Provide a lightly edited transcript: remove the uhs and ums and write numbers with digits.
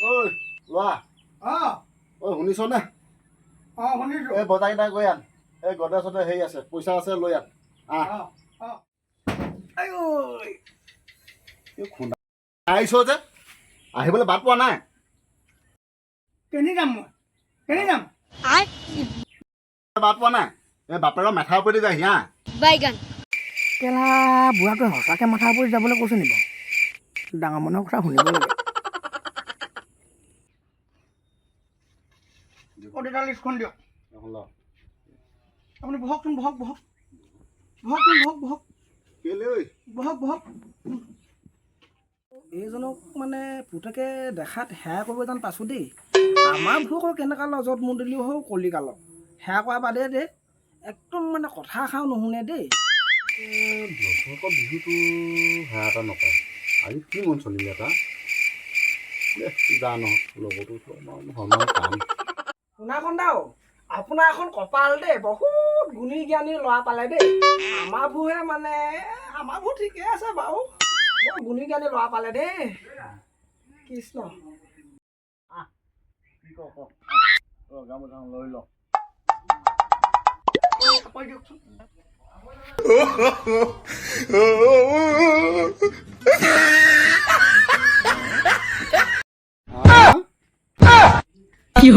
ঐ লোৱা ঐ শুনিছনে? শুনিছো। এই বজাৰকেইটা গৈ আন। এই গডৰেজতে হেৰি আছে, পইচা আছে লৈ আন। খুন্দা আহিছ যে আহিবলৈ বাট পোৱা নাই। কেনি যাম মই? কেনি যাম? বাট পোৱা নাই। এই বাপেৰৰ মেথাৰ ওপৰেদি যায় হিয়া। কেলা বুঢ়াটোৱে সঁচাকৈ মাথা ওপৰত যাবলৈ কৈছে নি বাৰু? ডাঙৰ মানুহৰ কথা শুনিব লাগে। দেউতা লিষ্টখন দিয়ক। আপুনি বহকচোন, বহক। কেলে ঐ? বহক। এইজনক মানে পুতেকে দেখাত সেয়া কৰিব যেন পাছোঁ দেই। আমাৰ ভোক কেনেকুৱা লজত মুদলিও হওঁ কলিকালত সেয়া কৰা বাদে দেই একদম মানে কথা এষাৰো নুশুনে দেই। বছৰকৰ বিহুটো সেয়া এটা নকৰে। আজি কি মন চলিলে এটা যা নহওক লগতো কাম। শুনাখন দাও, আপোনাৰ এখন কপাল দেই, বহুত গুণী জ্ঞানী ল'ৰা পালে দেই। আমাৰবোৰহে মানে আমাৰবোৰ ঠিকে আছে বাৰু, বৰ গুণী জ্ঞানী ল'ৰা পালে দেই। কৃষ্ণ গামোচা লৈ ল। দিয়কচোন। কি